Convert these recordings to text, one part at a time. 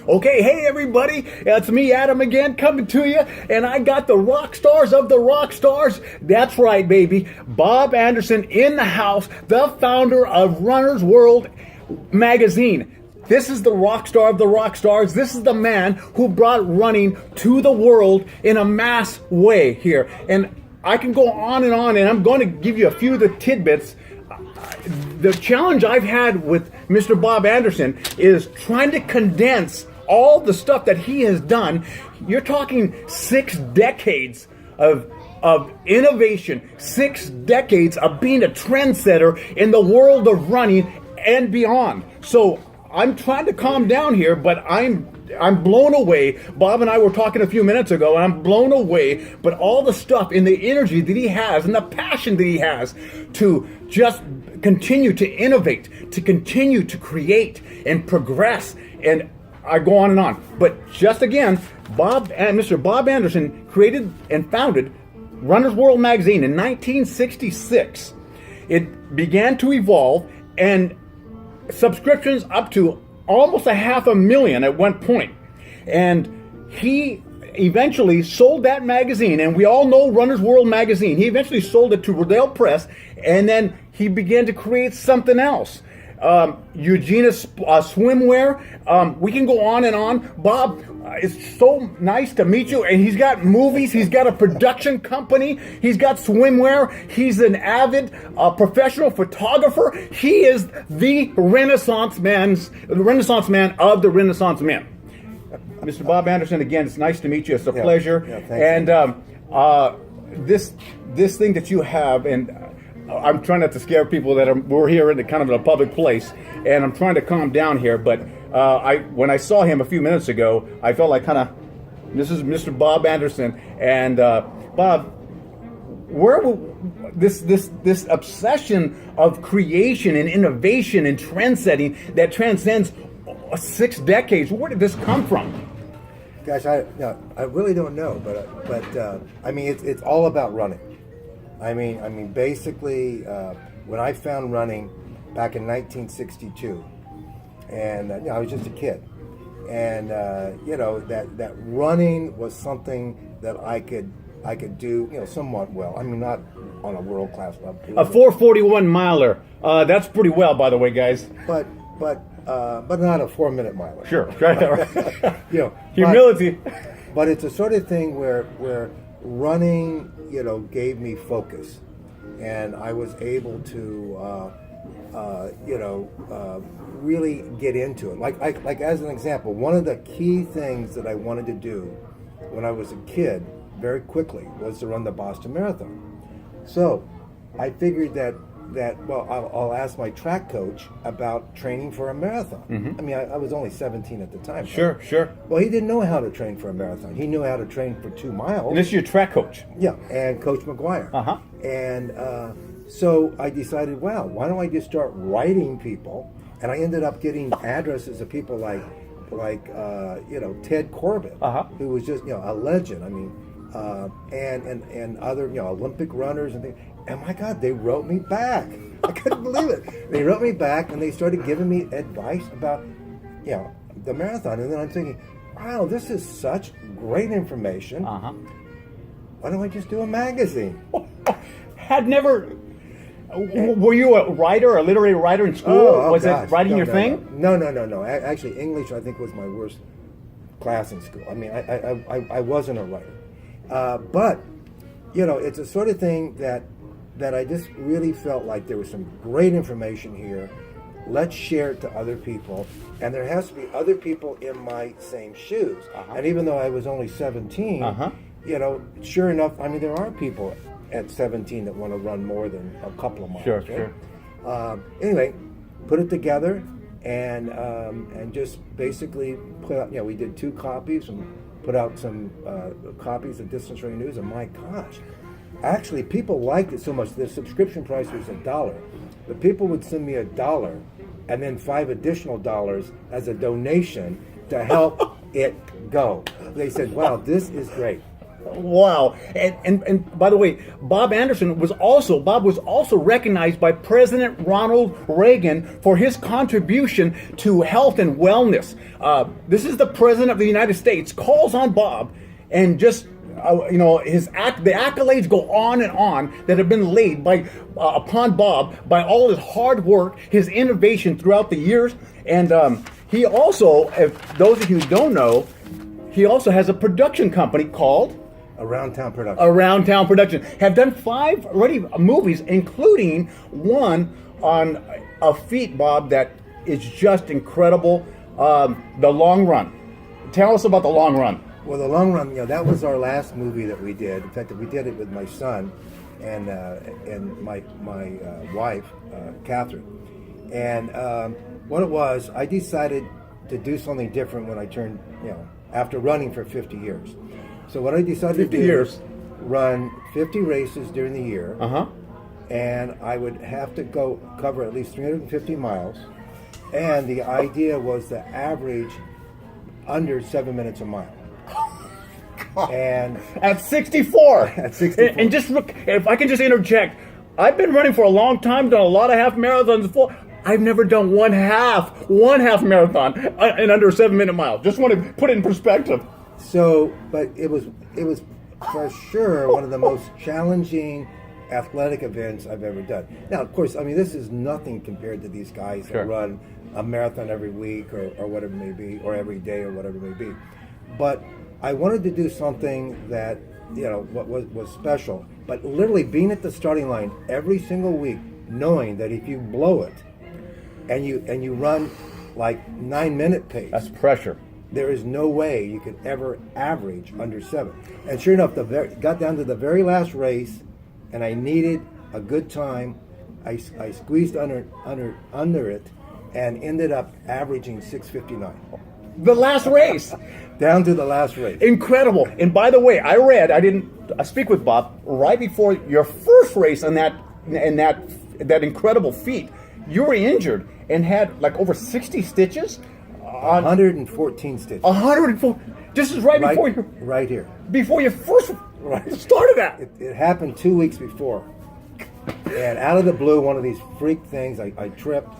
Okay, hey everybody, it's me Adam again coming to you, and I got the rock stars of the rock stars. That's right, baby. Bob Anderson in the house, the founder of Runner's World magazine. This is the rock star of the rock stars. This is the man who brought running to the world in a mass way here. And I can go on, and I'm going to give you a few of the tidbits. The challenge I've had with Mr. Bob Anderson is trying to condense all the stuff that he has done. You're talking 6 decades of innovation, 6 decades of being a trendsetter in the world of running and beyond. So I'm trying to calm down here, but I'm blown away. Bob and I were talking a few minutes ago, and I'm blown away. But all the stuff and the energy that he has and the passion that he has to just continue to innovate, to continue to create and progress. And I go on and on. But just again, Mr. Bob Anderson created and founded Runner's World magazine in 1966. It began to evolve, and subscriptions up to almost 500,000 at one point. And he eventually sold that magazine, and we all know Runner's World magazine. He eventually sold it to Riddell Press, and then he began to create something else. UjENA Swimwear. We can go on and on. Bob, it's so nice to meet you. And he's got movies. He's got a production company. He's got swimwear. He's an avid professional photographer. He is the Renaissance man of the Renaissance men. Mr. Bob Anderson, again, it's nice to meet you. It's a pleasure. Yeah, and this thing that you have, and I'm trying not to scare people we're here in kind of a public place, and I'm trying to calm down here. But when I saw him a few minutes ago, I felt like this is Mr. Bob Anderson, and Bob, this obsession of creation and innovation and trend setting that transcends 6 decades. Where did this come from? Gosh, I really don't know, but I mean, it's all about running. I mean, basically, when I found running back in 1962, and I was just a kid, and that running was something that I could do, somewhat well. I mean, not on a world class level. A 4:41 miler. That's pretty well, by the way, guys. But not a 4-minute miler. Sure. Humility. But it's a sort of thing where running, gave me focus, and I was able to, really get into it. Like as an example, one of the key things that I wanted to do when I was a kid, very quickly, was to run the Boston Marathon. So I figured that I'll ask my track coach about training for a marathon. Mm-hmm. I mean, I was only 17 at the time. Sure. Well, he didn't know how to train for a marathon. He knew how to train for 2 miles. And this is your track coach? Yeah, and Coach McGuire. Uh-huh. And so I decided, wow, why don't I just start writing people? And I ended up getting addresses of people like Ted Corbett, uh-huh, who was just, a legend. I mean, and other, Olympic runners and things. And my God, they wrote me back. I couldn't believe it. They wrote me back, and they started giving me advice about, the marathon. And then I'm thinking, wow, this is such great information. Uh-huh. Why don't I just do a magazine? Were you a writer, a literary writer in school? Was it writing your thing? No. Actually, English, I think, was my worst class in school. I mean, I wasn't a writer. But, it's a sort of thing that I just really felt like there was some great information here. Let's share it to other people. And there has to be other people in my same shoes. Uh-huh. And even though I was only 17, uh-huh, sure enough, I mean, there are people at 17 that want to run more than a couple of miles. Sure. Anyway, put it together and just basically put out, we did 2 copies and put out some copies of Distance Running News, and my gosh, actually people liked it so much. The subscription price was $1, but people would send me $1 and then $5 additional as a donation to help it go. They said, wow, this is great. Wow. And by the way, Bob was also recognized by President Ronald Reagan for his contribution to health and wellness. This is the President of the United States calls on Bob, and just the accolades go on and on that have been laid upon Bob by all his hard work, his innovation throughout the years. And he also, if those of you who don't know, he also has a production company called Around Town Production. Have done 5 already movies, including one on a feat, Bob, that is just incredible. The Long Run. Tell us about The Long Run. Well, The Long Run, that was our last movie that we did. In fact, we did it with my son and my wife, Catherine. And what it was, I decided to do something different when I turned, after running for 50 years. So what I decided to do was run 50 races during the year, and I would have to go cover at least 350 miles. And the idea was to average under 7 minutes a mile. And at 64. And just look, if I can just interject, I've been running for a long time, done a lot of half marathons before. I've never done one half marathon in under a 7 minute mile. Just want to put it in perspective. So, but it was for sure one of the most challenging athletic events I've ever done. Now, of course, I mean, this is nothing compared to these guys that run a marathon every week or whatever it may be, or every day or whatever it may be. But I wanted to do something that, what was special. But literally being at the starting line every single week, knowing that if you blow it and you run like 9 minute pace, that's pressure. There is no way you could ever average under 7. And sure enough, got down to the very last race, and I needed a good time. I squeezed under it, and ended up averaging 6:59. The last race. Down to the last race. Incredible. And by the way, I speak with Bob right before your first race in that incredible feat. You were injured and had like over 60 stitches. 114 stitches. 104. This is right before you. Right here. Before you first started that. It happened 2 weeks before. And out of the blue, one of these freak things, I tripped,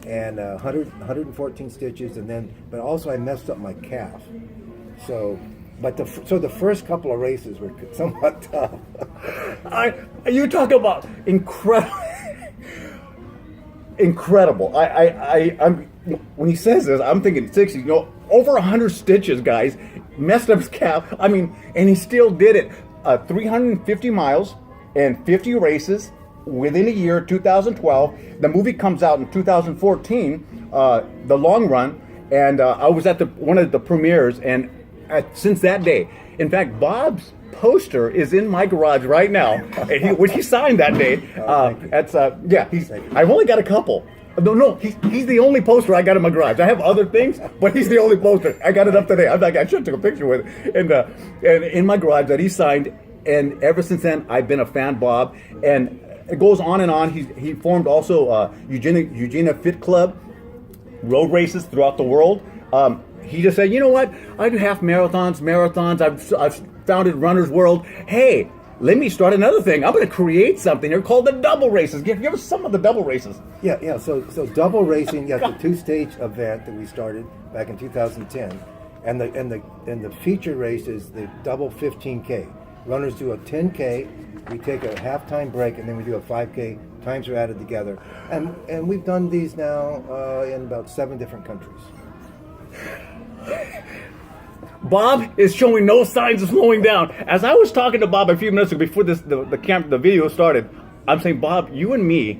and 114 stitches, but also I messed up my calf. So the first couple of races were somewhat tough. You talk about incredible. I'm when he says this, I'm thinking 60. Over 100 stitches, guys. Messed up his calf. I mean, and he still did it. 350 miles and 50 races within a year, 2012. The movie comes out in 2014, The Long Run, and I was at one of the premieres, and since that day, in fact, Bob's poster is in my garage right now, which he signed that day. I've only got a couple. No, he's the only poster I got in my garage. I have other things, but he's the only poster. I got it up today. I'm like, I should have took a picture with it. And in my garage that he signed, and ever since then, I've been a fan, Bob. And it goes on and on. He formed also UjENA Fit Club, road races throughout the world. He just said, you know what? I do half marathons. I've founded Runner's World. Hey, let me start another thing. I'm going to create something here called the double races. Give us some of the double races. Yeah. So double racing, the 2-stage event that we started back in 2010, and the feature race is the double 15K. Runners do a 10K, we take a halftime break, and then we do a 5K. Times are added together, and we've done these now in about 7 different countries. Bob is showing no signs of slowing down. As I was talking to Bob a few minutes ago before the video started, I'm saying, Bob, you and me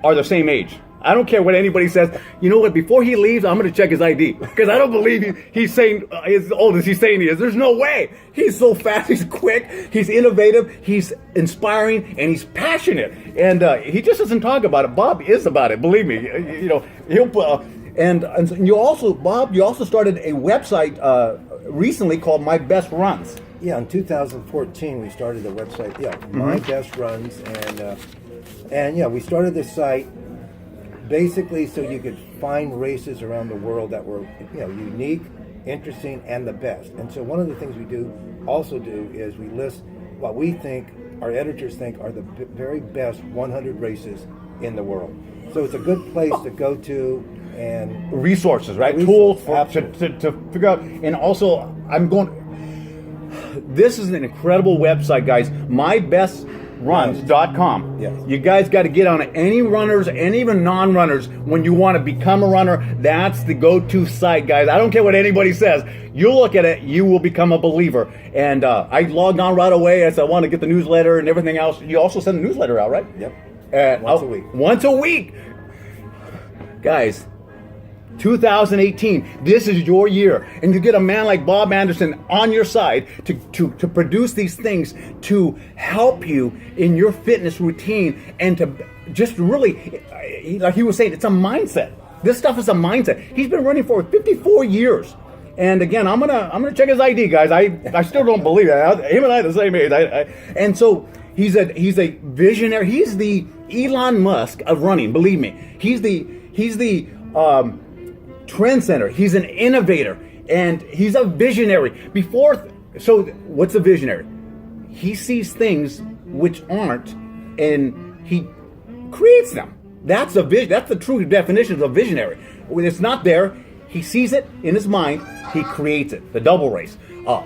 are the same age. I don't care what anybody says. You know what? Before he leaves, I'm going to check his ID, because I don't believe he's saying as old as he's saying he is. There's no way. He's so fast. He's quick. He's innovative. He's inspiring, and he's passionate. And he just doesn't talk about it. Bob is about it. Believe me. He'll. And you also, Bob, you also started a website recently called My Best Runs. Yeah, in 2014 we started a website. Yeah, My Best Runs, and we started this site basically so you could find races around the world that were unique, interesting, and the best. And so one of the things we also do is we list what we think, our editors think, are the very best 100 races in the world. So it's a good place to go to and resources, right? Tools to figure out. And also, this is an incredible website, guys. MyBestRuns.com. Yes. You guys got to get on it. Any runners and even non-runners, when you want to become a runner, that's the go-to site, guys. I don't care what anybody says. You look at it, you will become a believer. And I logged on right away. I said, I want to get the newsletter and everything else. You also send a newsletter out, right? Yep. Once a week. Once a week. Guys, 2018, this is your year, and you get a man like Bob Anderson on your side to produce these things to help you in your fitness routine, and to just really, like he was saying, it's a mindset. This stuff is a mindset. He's been running for 54 years. And again, I'm gonna check his ID, guys. I still don't believe it. Him and I are the same age. And so he's a visionary. He's the Elon Musk of running. Believe me, he's the trendsetter. He's an innovator, and he's a visionary. So what's a visionary? He sees things which aren't, and he creates them. That's the true definition of a visionary. When it's not there, he sees it in his mind. He creates it. The double race,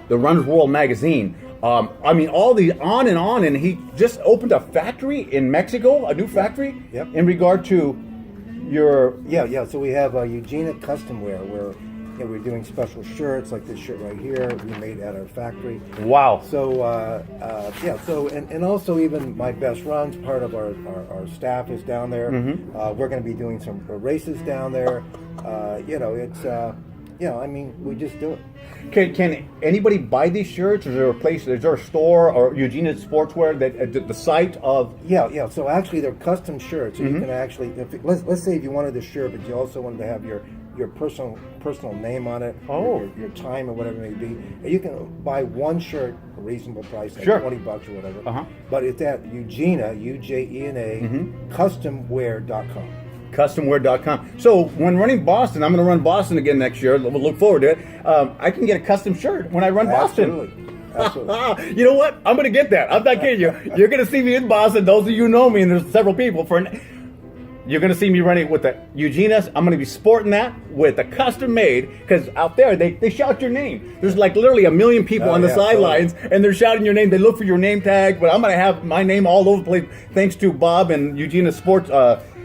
the Runner's World magazine. All these on, and he just opened a factory in Mexico, a new factory. Yep. In regard to your So we have UjENA Custom Wear, where we're doing special shirts like this shirt right here. We made at our factory. Wow. So and also even My Best Runs, part of our staff is down there. Mm-hmm. We're going to be doing some races down there. We just do it. Can anybody buy these shirts? Is there a place? Is there a store or UjENA Sportswear that the site of? Yeah. So actually, they're custom shirts. So Mm-hmm. you can actually, let's say if you wanted the shirt, but you also wanted to have your personal name on it, your time or whatever it may be, and you can buy one shirt a reasonable price, like Sure. $20 or whatever. Uh-huh. But it's at UjENA, UjENA, customwear.com. Customwear.com. So when running Boston, I'm going to run Boston again next year. We'll look forward to it. I can get a custom shirt when I run Boston. Absolutely. You know what? I'm going to get that. I'm not kidding you. You're going to see me in Boston. Those of you who know me, and there's several people. You're going to see me running with the UjENA. I'm going to be sporting that with a custom made, because out there they shout your name. There's like literally 1 million people on the sidelines, and they're shouting your name. They look for your name tag, but I'm going to have my name all over the place thanks to Bob and UjENA Sports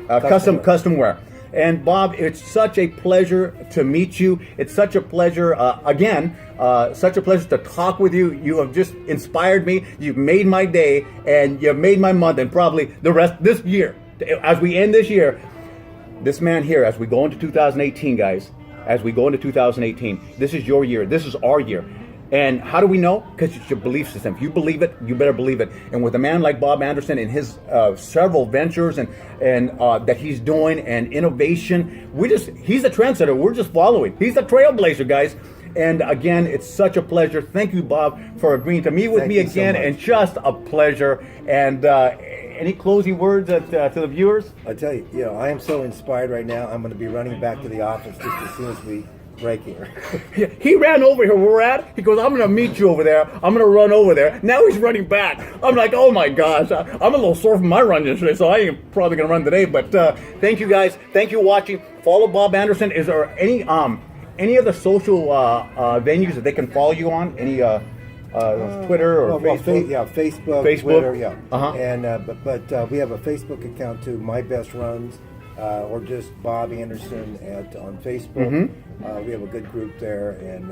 Custom Wear. And Bob, it's such a pleasure to meet you. It's such a pleasure, such a pleasure to talk with you. You have just inspired me. You've made my day, and you've made my month, and probably the rest this year. As we end this year, this man here, as we go into 2018, guys, as we go into 2018, this is your year. This is our year. And how do we know? Because it's your belief system. If you believe it, you better believe it. And with a man like Bob Anderson and his several ventures and that he's doing, and innovation, he's a trendsetter. We're just following. He's a trailblazer, guys. And again, it's such a pleasure. Thank you, Bob, for agreeing to meet with me again. So and just a pleasure. And any closing words to the viewers? I tell you, I am so inspired right now. I'm going to be running back to the office just as soon as we break here. He ran over here where we're at. He goes, I'm going to meet you over there. I'm going to run over there. Now he's running back. I'm like, oh my gosh. I'm a little sore from my run yesterday, so I ain't probably going to run today. But thank you, guys. Thank you for watching. Follow Bob Anderson. Is there any other social venues that they can follow you on? Any Twitter or Facebook? Facebook, Twitter, And but we have a Facebook account too, My Best Runs, or just Bob Anderson on Facebook. Mm-hmm. We have a good group there, and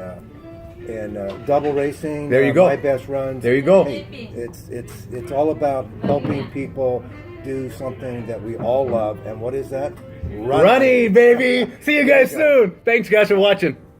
double racing. There you go. My Best Runs. There you go. Hey, it's all about helping people do something that we all love, and what is that? Running, baby. See you guys soon. Thanks, guys, for watching.